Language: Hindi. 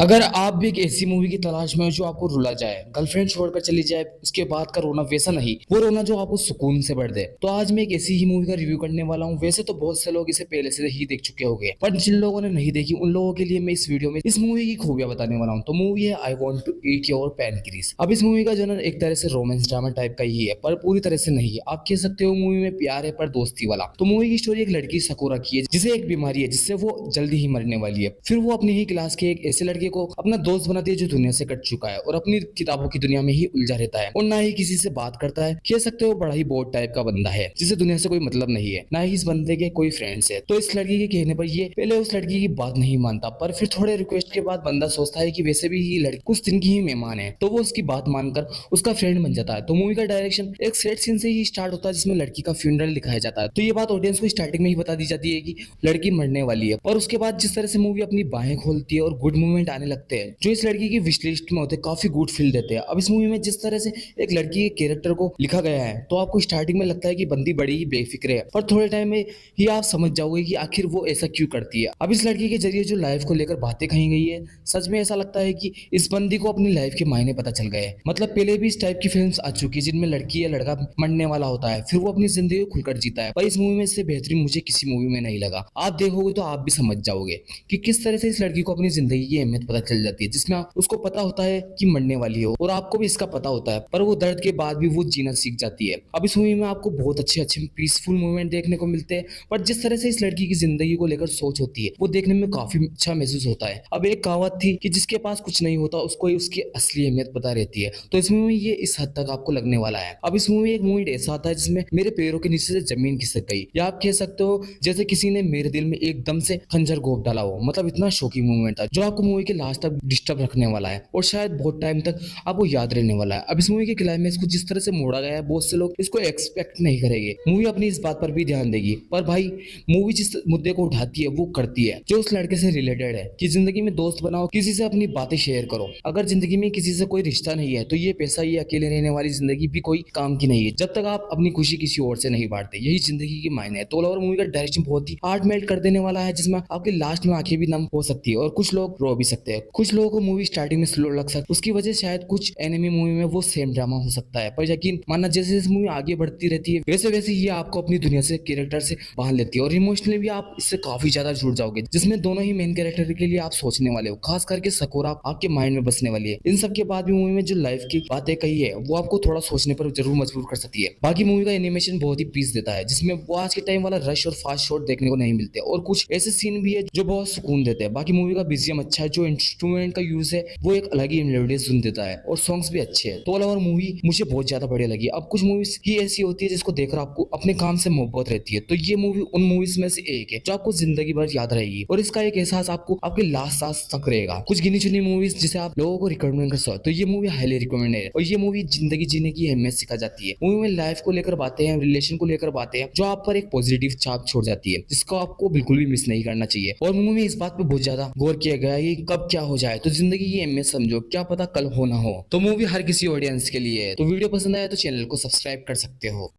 अगर आप भी एक ऐसी मूवी की तलाश में हो जो आपको रुला जाए, गर्लफ्रेंड छोड़कर चली जाए, उसके बाद का रोना वैसा नहीं, वो रोना जो आपको सुकून से भर दे, तो आज मैं एक ऐसी ही मूवी का रिव्यू करने वाला हूँ। वैसे तो बहुत से लोग इसे पहले से ही देख चुके होंगे, पर जिन लोगों ने नहीं देखी उन लोगों के लिए मैं इस वीडियो में इस मूवी की खूबियां बताने वाला हूँ। तो मूवी है I want to eat your pancreas. अब इस मूवी का जनर एक तरह से रोमांस ड्रामा टाइप का ही है, पर पूरी तरह से नहीं है। आप कह सकते हो मूवी में प्यार है पर दोस्ती वाला। तो मूवी की स्टोरी एक लड़की सकूरा की है जिसे एक बीमारी है जिससे वो जल्दी ही मरने वाली है। फिर वो अपनी ही क्लास के एक ऐसे लड़के को अपना दोस्त बनाती है जो दुनिया से कट चुका है और अपनी किताबों की दुनिया में ही उलझा रहता है और ना ही किसी से बात करता है। कह सकते हो बड़ा ही बोर्ड टाइप का बंदा है जिसे दुनिया से कोई मतलब नहीं है, ना ही इस बंदे के कोई फ्रेंड्स है। तो इस लड़की के कहने पर ये पहले उस लड़की की बात नहीं मानता, पर फिर थोड़े रिक्वेस्ट के बाद बंदा सोचता है कि वैसे भी ये लड़की कुछ दिन की ही मेहमान है, तो वो उसकी बात मानकर उसका फ्रेंड बन जाता है। तो मूवी का डायरेक्शन एक सेट सीन से ही स्टार्ट होता है जिसमें लड़की का फ्यूनरल दिखाया जाता है। तो ये बात ऑडियंस को स्टार्टिंग में ही बता दी जाती है कि लड़की मरने वाली है, और उसके बाद जिस तरह से मूवी अपनी बाहें खोलती है और गुड मूवमेंट आने लगते हैं जो इस लड़की की विश लिस्ट में होते हैं, काफी गुड फील देते हैं। अब इस मूवी में जिस तरह से एक लड़की के कैरेक्टर को लिखा गया है, तो आपको स्टार्टिंग में लगता है कि बंदी बड़ी ही बेफिक्र है, पर थोड़े टाइम में ही आप समझ जाओगे कि आखिर वो ऐसा क्यों करती है। अब इस लड़की के जरिए जो लाइफ को लेकर बातें कही गई है, सच में ऐसा लगता है कि इस बंदी को अपनी लाइफ के मायने पता चल गए। मतलब पहले भी इस टाइप की फिल्म्स आ चुकी है जिनमें लड़की या लड़का मरने वाला होता है, फिर वो अपनी जिंदगी को खुलकर जीता है, पर इस मूवी में इससे बेहतरीन मुझे किसी मूवी में नहीं लगा। आप देखोगे तो आप भी समझ जाओगे कि किस तरह से इस लड़की को अपनी जिंदगी की अहमियत पता चल जाती है, जिसमें उसको पता होता है कि मरने वाली हो और आपको भी इसका पता होता है, पर वो दर्द के बाद भी वो जीना सीख जाती है। अब इस मूवी में आपको बहुत अच्छे अच्छे पीसफुल मूवमेंट देखने को मिलते हैं, पर जिस तरह से इस लड़की की जिंदगी को लेकर सोच होती है वो देखने में काफी अच्छा महसूस होता है। अब एक कहावत थी कि जिसके पास कुछ नहीं होता उसको ही उसकी असली अहमियत पता रहती है, तो इस मूवी में ये इस हद तक आपको लगने वाला है। अब इस मूवी में एक मूवमेंट ऐसा आता है जिसमें मेरे पैरों के नीचे से जमीन खिसक गई, या आप कह सकते हो जैसे किसी ने मेरे दिल में एकदम से खंजर घोंप डाला हो। मतलब इतना शॉकिंग मूवमेंट था जो आपको मूवी के लास्ट तक डिस्टर्ब रखने वाला है और शायद बहुत टाइम तक आपको याद रहने वाला है। अब इस मूवी के क्लाइमेक्स को जिस तरह से मोड़ा गया है, बहुत से लोग इसको एक्सपेक्ट नहीं करेंगे। मूवी अपनी इस बात पर भी ध्यान देगी, पर भाई मूवी जिस मुद्दे को उठाती है वो करती है जो उस लड़के से रिलेटेड है कि जिंदगी में दोस्त बनाओ, किसी से अपनी बातें शेयर करो। अगर जिंदगी में किसी से कोई रिश्ता नहीं है तो ये पैसा, ये अकेले रहने वाली जिंदगी भी कोई काम की नहीं है जब तक आप अपनी खुशी किसी और से नहीं बांटते। यही जिंदगी की मायने है। तो ओवरऑल मूवी का डायरेक्शन बहुत ही हार्ट मेल्ट कर देने वाला है, जिसमें आपके लास्ट में आंखें भी नम हो सकती है और कुछ लोग रो भी सकते हैं। कुछ लोगों को मूवी स्टार्टिंग में स्लो लग सकती है, उसकी वजह शायद कुछ एनिमी मूवी में वो सेम ड्रामा हो सकता है, पर यकीन मानना जैसे जैसे मूवी आगे बढ़ती रहती है वैसे वैसे ये आपको अपनी दुनिया से कैरेक्टर से बांध लेती है और इमोशनली भी आप इससे काफी ज्यादा जुड़ जाओगे, जिसमें दोनों ही मेन कैरेक्टर के लिए आप सोचने वाले हो। खास करके सकूरा आपके माइंड में बसने वाली है। इन सब के बाद भी मूवी में जो लाइफ की बातें कही है वो आपको थोड़ा सोचने पर जरूर मजबूर कर सकती है। बाकी मूवी का एनिमेशन बहुत ही पीस देता है, जिसमें वो आज के टाइम वाला रश और फास्ट शॉट देखने को नहीं मिलते, और कुछ ऐसे सीन भी है जो बहुत सुकून देते हैं। बाकी मूवी का बीजीएम अच्छा है, जो इंस्ट्रूमेंट का यूज है वो एक अलग ही मेलोडी सुन देता है, और सॉन्ग्स भी अच्छे हैं। तो ऑल ओवर मूवी मुझे बहुत ज्यादा बढ़िया लगी। अब कुछ मूवीज ही ऐसी होती है जिसको देखकर आपको अपने काम से मोहब्बत रहती है, तो ये मूवी उन मूवीज में से एक है जो आपको जिंदगी भर याद रहेगी, और इसका एक एहसास आपको आपके लास्ट सांस तक रहेगा। कुछ गिनी चुनी मूवीज जिसे आप लोगों को रिकमेंड कर सकते हो, तो ये मूवी हाईली रिकमेंड है, और ये मूवी जिंदगी जीने की अहमियत सिखा जाती है। मूवी में लाइफ को लेकर बातें हैं, रिलेशन को लेकर बातें हैं जो आप पर एक पॉजिटिव छाप छोड़ जाती है, जिसको आपको बिल्कुल भी मिस नहीं करना चाहिए। और मूवी में इस बात पे बहुत ज्यादा गौर किया गया है कि कब क्या हो जाए, तो जिंदगी की अहमियत समझो, क्या पता कल हो ना हो। तो मूवी हर किसी ऑडियंस के लिए है। तो वीडियो पसंद आया तो चैनल को सब्सक्राइब कर सकते हो।